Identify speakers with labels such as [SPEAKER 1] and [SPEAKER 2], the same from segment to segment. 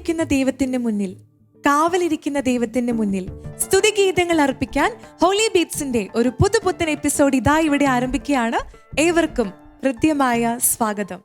[SPEAKER 1] കാത്തിരിക്കുന്ന ദൈവത്തിന്റെ മുന്നിൽ, കാവലിരിക്കുന്ന ദൈവത്തിന്റെ മുന്നിൽ സ്തുതിഗീതങ്ങൾ അർപ്പിക്കാൻ ഹോളി ബീറ്റ്സിന്റെ ഒരു പുതുപുത്തൻ എപ്പിസോഡ് ഇതാ ഇവിടെ ആരംഭിക്കുകയാണ്. ഏവർക്കും ഹൃദ്യമായ സ്വാഗതം.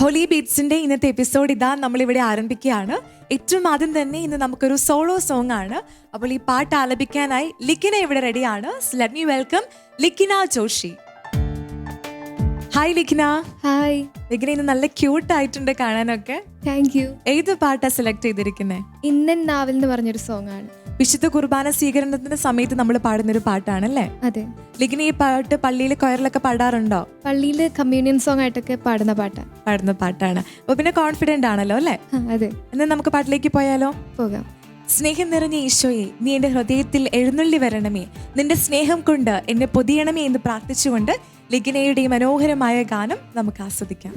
[SPEAKER 1] ഹോളി ബീറ്റ്സിന്റെ ഇന്നത്തെ എപ്പിസോഡ് ഇതാ നമ്മളിവിടെ ആരംഭിക്കുകയാണ്. ഏറ്റവും ആദ്യം തന്നെ ഇന്ന് നമുക്കൊരു സോളോ സോങ് ആണ്. അപ്പോൾ ഈ പാട്ട് ആലപിക്കാനായി ലിക്കിന ഇവിടെ റെഡിയാണ്. Let me welcome Likkina Joshi. Hi Likkina.
[SPEAKER 2] Hi.
[SPEAKER 1] Likkina ഇന്ന് നല്ല ക്യൂട്ട് ആയിട്ടുണ്ട് കാണാനൊക്കെ.
[SPEAKER 2] Thank you.
[SPEAKER 1] ഏത് പാട്ടാ സെലക്ട് ചെയ്തിരിക്കുന്നത്?
[SPEAKER 2] ഇന്നൻ നാവൽ എന്ന് പറഞ്ഞൊരു സോങ് ആണ്.
[SPEAKER 1] വിശുദ്ധ കുർബാന സ്വീകരണത്തിന്റെ സമയത്ത് നമ്മൾ പാടുന്നൊരു പാട്ടാണല്ലേ?
[SPEAKER 2] അതെ.
[SPEAKER 1] ലിക്കിന ഈ പാട്ട് പള്ളിയിൽ കൊയറിലൊക്കെ പാടാറുണ്ടോ?
[SPEAKER 2] പള്ളിയിൽ കമ്മ്യൂണിയൻ സോങ് ആയിട്ടൊക്കെ പാടുന്ന പാട്ടാണ്. അപ്പൊ പിന്നെ കോൺഫിഡന്റ് ആണല്ലോ അല്ലേ? അതെ.
[SPEAKER 1] എന്നാൽ നമുക്ക് പാട്ടിലേക്ക് പോയാലോ?
[SPEAKER 2] പോകാം.
[SPEAKER 1] സ്നേഹം നിറഞ്ഞ ഈശോയെ, നീ എന്റെ ഹൃദയത്തിൽ എഴുന്നള്ളി വരണമേ, നിന്റെ സ്നേഹം കൊണ്ട് എന്നെ പൊതിയണമേ എന്ന് പ്രാർത്ഥിച്ചുകൊണ്ട് ലിഗിനയുടെ മനോഹരമായ ഗാനം നമുക്ക് ആസ്വദിക്കാം.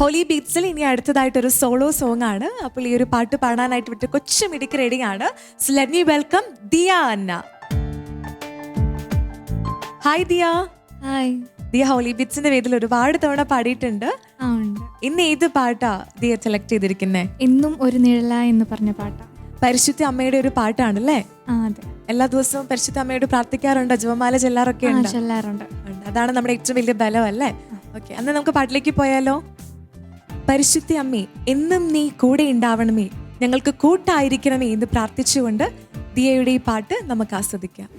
[SPEAKER 1] ഹോലി ബീറ്റ്സിൽ ഇനി അടുത്തതായിട്ടൊരു സോളോ സോങ് ആണ്. അപ്പോൾ ഈ ഒരു പാട്ട് പാടാനായിട്ട് വിട്ട് കൊച്ചു മിടുക്ക് റെഡിയാണ്. So let me welcome Diya Anna. Hi Diya.
[SPEAKER 2] Hi.
[SPEAKER 1] Diya Holy ബീറ്റ്സിന്റെ വേദിയിൽ ഒരുപാട് തവണ പാടിയിട്ടുണ്ട്. ഇന്ന് ഏത് പാട്ടാ ദിയ സെലക്ട് ചെയ്തിരിക്കുന്നേ?
[SPEAKER 2] ഇന്നും ഒരു നിഴല എന്ന് പറഞ്ഞ പാട്ടാ.
[SPEAKER 1] പരിശുദ്ധ അമ്മയുടെ ഒരു പാട്ടാണല്ലേ?
[SPEAKER 2] അതെ.
[SPEAKER 1] എല്ലാ ദിവസവും പരിശുദ്ധ അമ്മയോട് പ്രാർത്ഥിക്കാറുണ്ടോ? ജപമാല ചെല്ലാറൊക്കെ ഉണ്ടോ?
[SPEAKER 2] ചെല്ലാറുണ്ട്.
[SPEAKER 1] അതാണ് നമ്മുടെ ഏറ്റവും വലിയ ബലം അല്ലേ? ഓക്കെ, അന്ന് നമുക്ക് പാട്ടിലേക്ക് പോയാലോ? പരിശുദ്ധ അമ്മേ, എന്നും നീ കൂടെ ഉണ്ടാവണമേ, ഞങ്ങൾക്ക് കൂട്ടായിരിക്കണമേ എന്ന് പ്രാർത്ഥിച്ചുകൊണ്ട് ദിയയുടെ ഈ പാട്ട് നമുക്ക് ആസ്വദിക്കാം.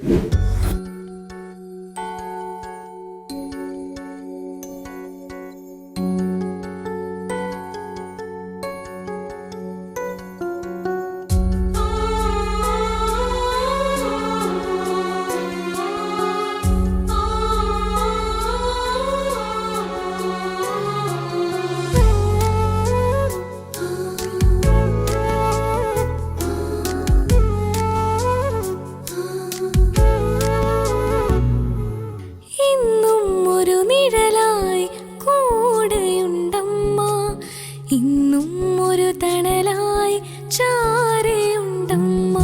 [SPEAKER 3] ഇന്നും ഒരു തണലായി ചാരയുണ്ടമ്മ,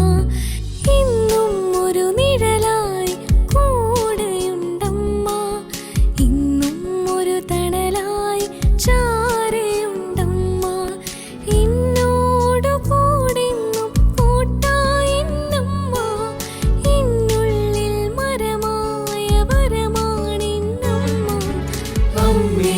[SPEAKER 3] ഇന്നും ഒരു നിഴലായി കൂടെയുണ്ടമ്മ, ഇന്നും ഒരു തണലായി ചാരയുണ്ടമ്മ, എന്നോടു കൂടെന്നും കൂട്ടായിന്നമ്മ, എന്നുള്ളിൽ മരമായ വരമാണിന്നമ്മ. അമ്മേ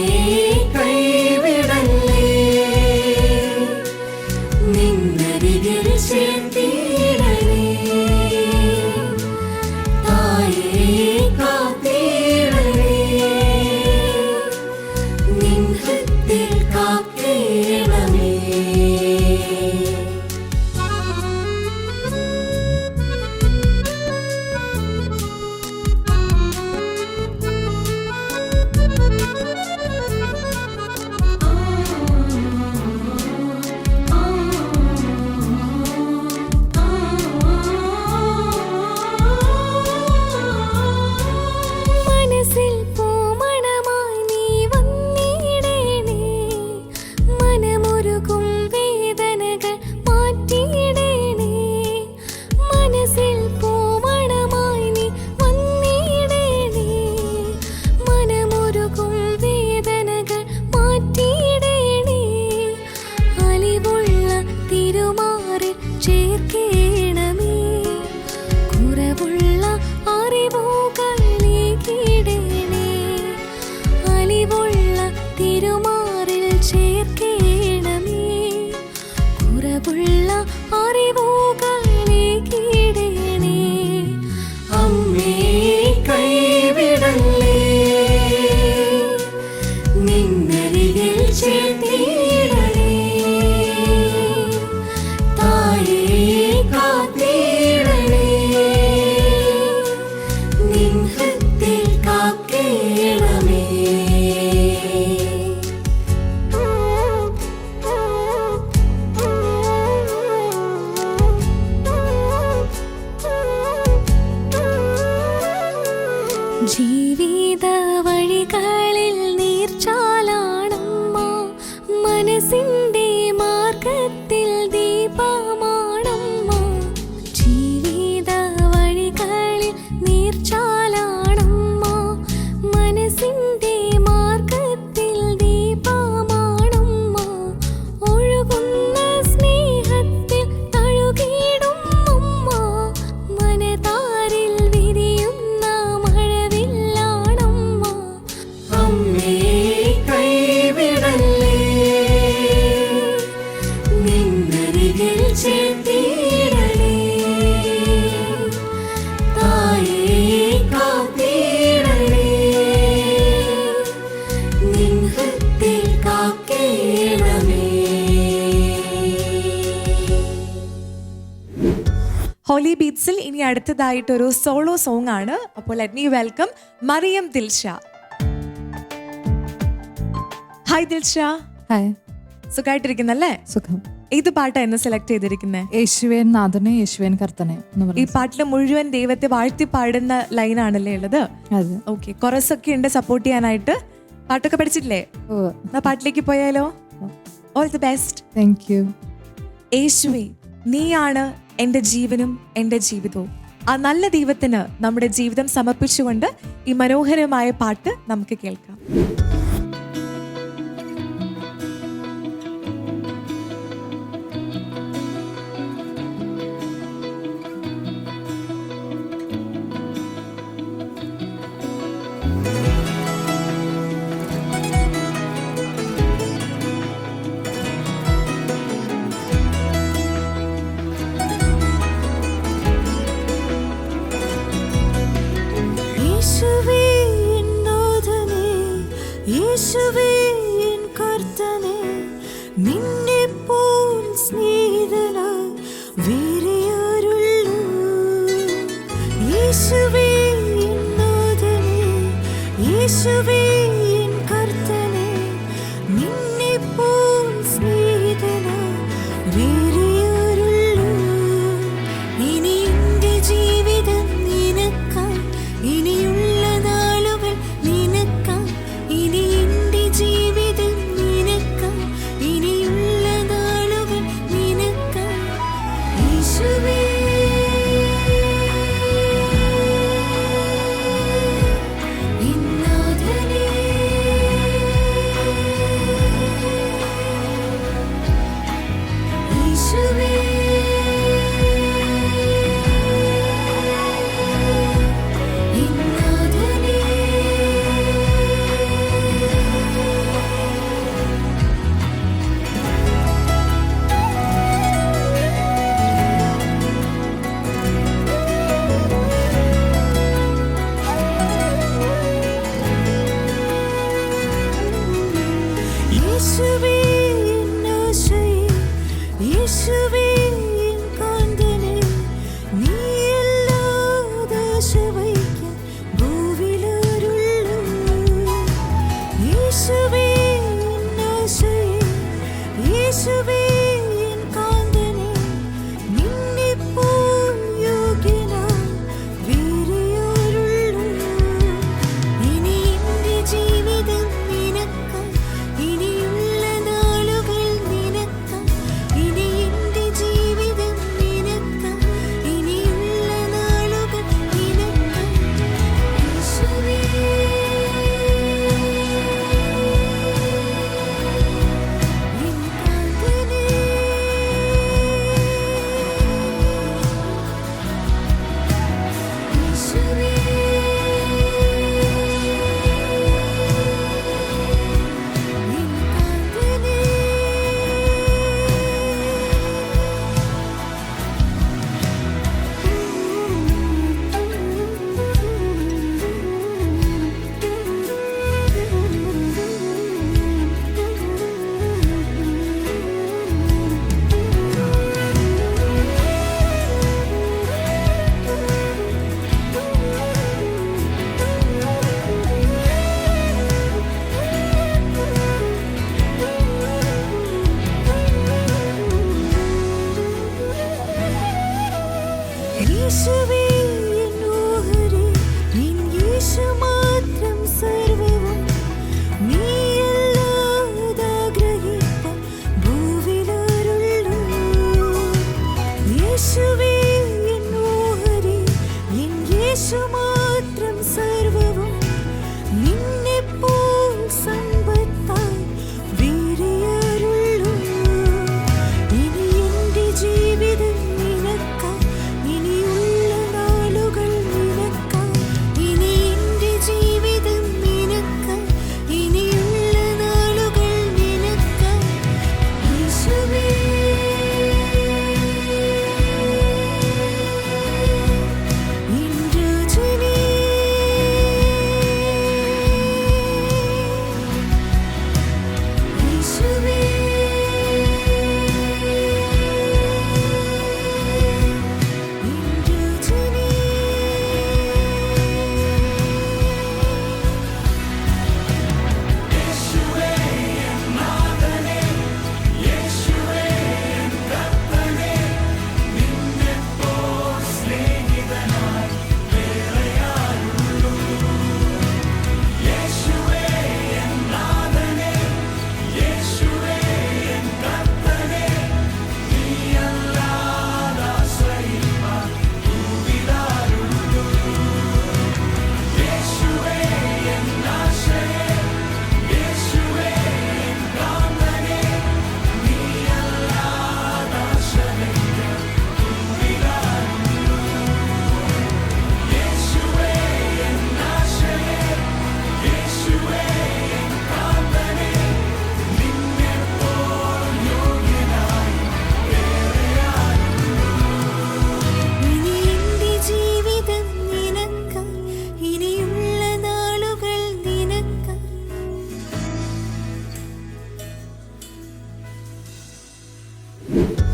[SPEAKER 3] ജീവിത വഴികളിൽ നീർച്ചാലാണമ്മ, മനസ്സിൻ്റെ മാർഗത്തിൽ ദീപമാണമ്മ. ജീവിത വഴികളിൽ നീർച്ചാലാണമ്മ, മനസ്സിൻ്റെ മാർഗത്തിൽ ദീപമാണമ്മ. ഒഴുകുന്ന സ്നേഹത്തിൽ തഴുകിടും അമ്മ, മനതാരിൽ വിരിയുന്ന
[SPEAKER 1] ഹോലി ബീറ്റ്സിൽ ഇനി അടുത്തതായിട്ടൊരു സോളോ സോങ് ആണ്. അപ്പോൾ let me welcome Mariyam Dilsha. Hi Dilsha.
[SPEAKER 4] Hi.
[SPEAKER 1] സുഖമായിട്ടിരിക്കുന്നല്ലേ?
[SPEAKER 4] സുഖം.
[SPEAKER 1] ഏത് പാട്ടാ എന്ന് സെലക്ട് ചെയ്തിരിക്കുന്നത്?
[SPEAKER 4] യേശുവേൻ നാഥനെ യേശുവേൻ കർത്തനെ.
[SPEAKER 1] ഈ പാട്ടില് മുഴുവൻ ദൈവത്തെ വാഴ്ത്തി പാടുന്ന ലൈനാണല്ലേ ഉള്ളത്?
[SPEAKER 4] അതെ.
[SPEAKER 1] ഓക്കെ, കൊറസൊക്കെ ഉണ്ട് സപ്പോർട്ട് ചെയ്യാനായിട്ട്. പാട്ടൊക്കെ പഠിച്ചിട്ടില്ലേ?
[SPEAKER 4] ഓ
[SPEAKER 1] എന്നാ പാട്ടിലേക്ക് പോയാലോ? All the best.
[SPEAKER 4] Thank you.
[SPEAKER 1] യേശുവേ, നീയാണ് എൻ്റെ ജീവനും എൻ്റെ ജീവിതവും. ആ നല്ല ദൈവത്തിന് നമ്മുടെ ജീവിതം സമർപ്പിച്ചുകൊണ്ട് ഈ മനോഹരമായ പാട്ട് നമുക്ക് കേൾക്കാം.
[SPEAKER 3] യേശുവേ എൻ നാഥനേ, യേശുവേ എൻ കർത്തനേ, നിന്നെപ്പോൽ സ്നേഹിതനായി വേറെയാരുള്ളൂ? യേശുവേ എൻ നാഥനേ, യേശുവേ എൻ കർത്തനേ, നിന്നെപ്പോൽ സ്നേഹിതനായി വേറെയാരുള്ളൂ? ഇനി എൻ്റെ ജീവിതം നിനക്കായി, ഇനിയുള്ള നാളുകൾ നിനക്കായി, ഇനി എൻ്റെ ജീവിതം നിനക്കായി, ഇനിയുള്ള നാളുകൾ നിനക്കായി. യേശുവേ എൻ നാഥനേ, യേശുവേ എൻ നാഥനേ. യേശുവേ എൻ ആശയേ, യേശുവേ എൻ കാന്തനേ, നീയല്ലാതെ ആശ വയ്ക്കാൻ ഭൂവിലാരുള്ളൂ? യേശുവേ എൻ ആശയേ, യേശുവേ എൻ കാന്തനേ, നിന്നെപ്പോൽ യോഗ്യനായി വേറെയാരുള്ളൂ? ഇനി എൻ്റെ ജീവിതം നിനക്കായി, ഇനിയുള്ള നാളുകൾ നിനക്കായി, ഇനി എൻ്റെ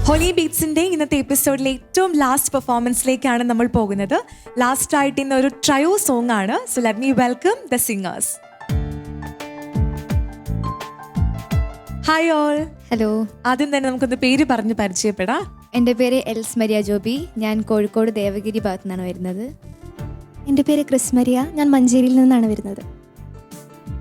[SPEAKER 1] ഹോളി ബീറ്റ്സിന്റെ ഇന്നത്തെ എപ്പിസോഡിലെ ഏറ്റവും ലാസ്റ്റ് പെർഫോമൻസിലേക്കാണ് നമ്മൾ പോകുന്നത്. ലാസ്റ്റ് ആയിട്ട് ഇന്ന് ഒരു ട്രയോ സോങ് ആണ്. So let me welcome the singers. Hi all.
[SPEAKER 2] Hello,
[SPEAKER 1] ആദ്യം തന്നെ നമുക്കൊന്ന് പേര് പറഞ്ഞ് പരിചയപ്പെടാം.
[SPEAKER 2] എൻ്റെ പേര് എൽസ് മരിയ ജോബി. ഞാൻ കോഴിക്കോട് ദേവഗിരി ഭാഗത്തു നിന്നാണ് വരുന്നത്.
[SPEAKER 5] എൻ്റെ പേര് ക്രിസ് മരിയ. ഞാൻ മഞ്ചേരിയിൽ നിന്നാണ് വരുന്നത്.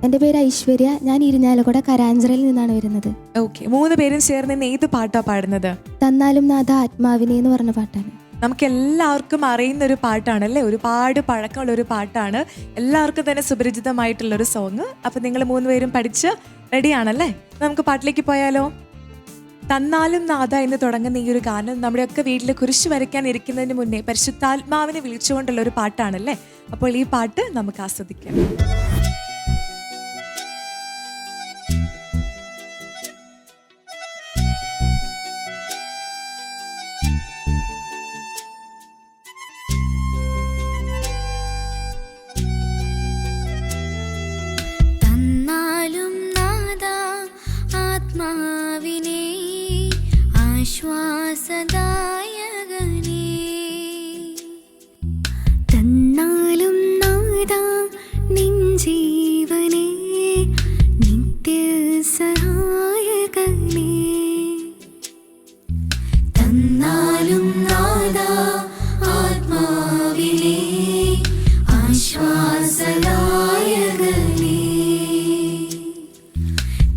[SPEAKER 5] എൻ്റെ പേര് ഐശ്വര്യ. ഞാൻ ഇരിഞ്ഞാലക്കുട കരാഞ്ചിറയിൽ നിന്നാണ് വരുന്നത്.
[SPEAKER 1] ഓക്കെ, 3 പേരും ചേർന്ന് ഇന്ന് ഏത് പാട്ടാ പാടുന്നത്?
[SPEAKER 5] തന്നാലും നാഥ ആത്മാവിനെ എന്ന് പറഞ്ഞ പാട്ടാണ്.
[SPEAKER 1] നമുക്ക് എല്ലാവർക്കും അറിയുന്ന ഒരു പാട്ടാണല്ലേ, ഒരുപാട് പഴക്കമുള്ള ഒരു പാട്ടാണ്, എല്ലാവർക്കും തന്നെ സുപരിചിതമായിട്ടുള്ളൊരു സോങ്. അപ്പം നിങ്ങൾ 3 പേരും പഠിച്ച് റെഡിയാണല്ലേ? നമുക്ക് പാട്ടിലേക്ക് പോയാലോ? തന്നാലും നാഥ എന്ന് തുടങ്ങുന്ന ഈ ഒരു ഗാനം നമ്മുടെയൊക്കെ വീട്ടിൽ കുരിശ് വരയ്ക്കാൻ ഇരിക്കുന്നതിന് മുന്നേ പരിശുദ്ധാത്മാവിനെ വിളിച്ചുകൊണ്ടുള്ള ഒരു പാട്ടാണല്ലേ. അപ്പോൾ ഈ പാട്ട് നമുക്ക് ആസ്വദിക്കാം.
[SPEAKER 3] തന്നാലും നാഥ ആത്മാവിനെ ആശ്വാസദായകനേ, തന്നാലും നാഥ നിൻ ജീവനെ നിത്യസഹായകനേ, തന്നാലും നാഥ ആത്മാവിനെ ആശ്വാസദായകനേ,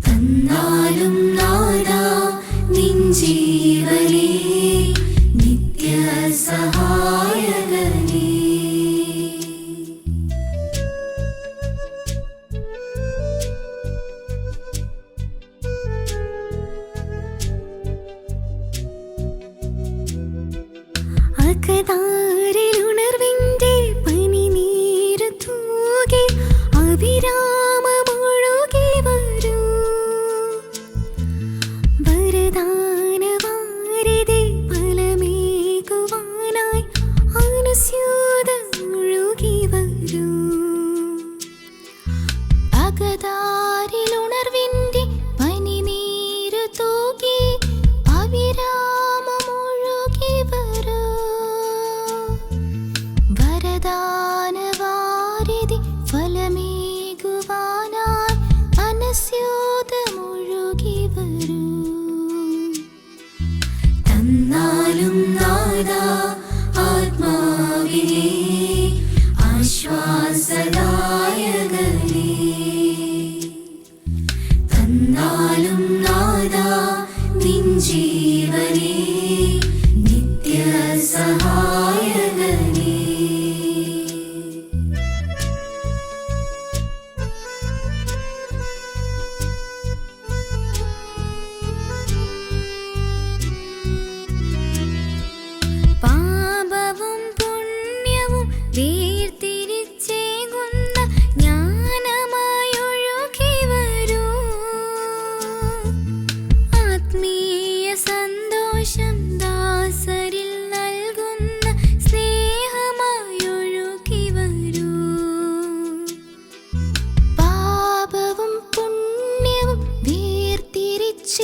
[SPEAKER 3] തന്നാലും നാഥ നിൻ ജീവനെ നിത്യസഹായകനേ. അകതാരിലുണർവിൻ്റെ പനിനീര് തൂകി അഭിരാമമൊഴുകി വരൂ, വരദാനവാരിധി ഫലമേകുവാനായി അനുസ്യൂതമൊഴുകി വരൂ. അകതാരിലുണർവിൻ്റെ പനിനീര് തൂകി അവിരാമമൊഴുകി വരൂ, വരദാനവാരിധി ഫലമേകുവാനായി അനസ്യൂതമൊഴുകി വരൂ. തന്നാലും നാഥ ആത്മാവിനെ ആശ്വാസദായകനേ, തന്നാലും നാഥ നിൻ ജീവനെ നിത്യസഹായകനേ. പാപവും പുണ്യവും വേർതിരിച്ചേകുന്ന ജ്ഞാനമായൊഴുകി വരൂ, ആത്മീയ സന്തോഷം ദാസരിൽ നൽകുന്ന സ്നേഹമായൊഴുകി വരൂ. പാപവും പുണ്യവും വേർതിരിച്ചേകുന്ന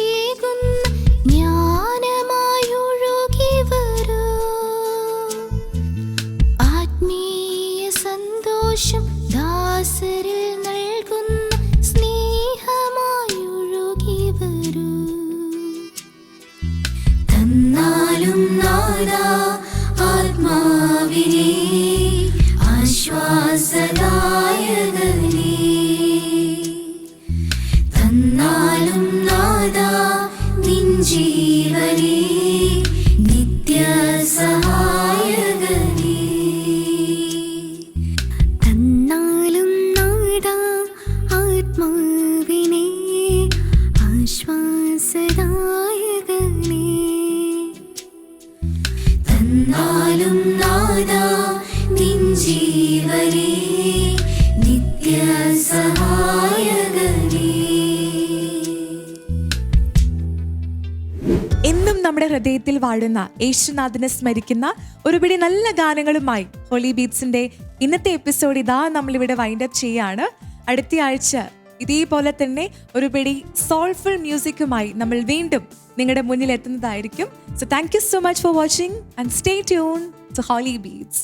[SPEAKER 3] ജ്ഞാനമായൊഴുകി വരൂ, ആത്മീയ സന്തോഷം ദാസരിൽ നൽകുന്ന സ്നേഹമായൊഴുകി വരൂ. തന്നാലും നാഥ ആത്മാവിനെ ആശ്വാസദായകനേ, തന്നാലും നാഥ നിൻ ജീവനെ നിത്യസഹായകനേ, തന്നാലും നാഥ ആത്മാവിനെ ആശ്വാസദായകനേ, തന്നാലും നാഥ നിൻ ജീവനെ നിത്യസഹായകനേ.
[SPEAKER 1] എന്നും നമ്മുടെ ഹൃദയത്തിൽ വാഴുന്ന യേശുനാഥനെ സ്മരിക്കുന്ന ഒരുപിടി നല്ല ഗാനങ്ങളുമായി ഹോളി ബീറ്റ്സിന്റെ ഇന്നത്തെ എപ്പിസോഡ് ഇതാ നമ്മളിവിടെ വൈൻഡ് അപ്പ് ചെയ്യാണ്. അടുത്ത ആഴ്ച ഇതേപോലെ തന്നെ ഒരു പിടി സോൾഫുൾ മ്യൂസിക്കുമായി നമ്മൾ വീണ്ടും നിങ്ങളുടെ മുന്നിൽ എത്തുന്നതായിരിക്കും. So thank you so much for watching and stay tune to Holy beats.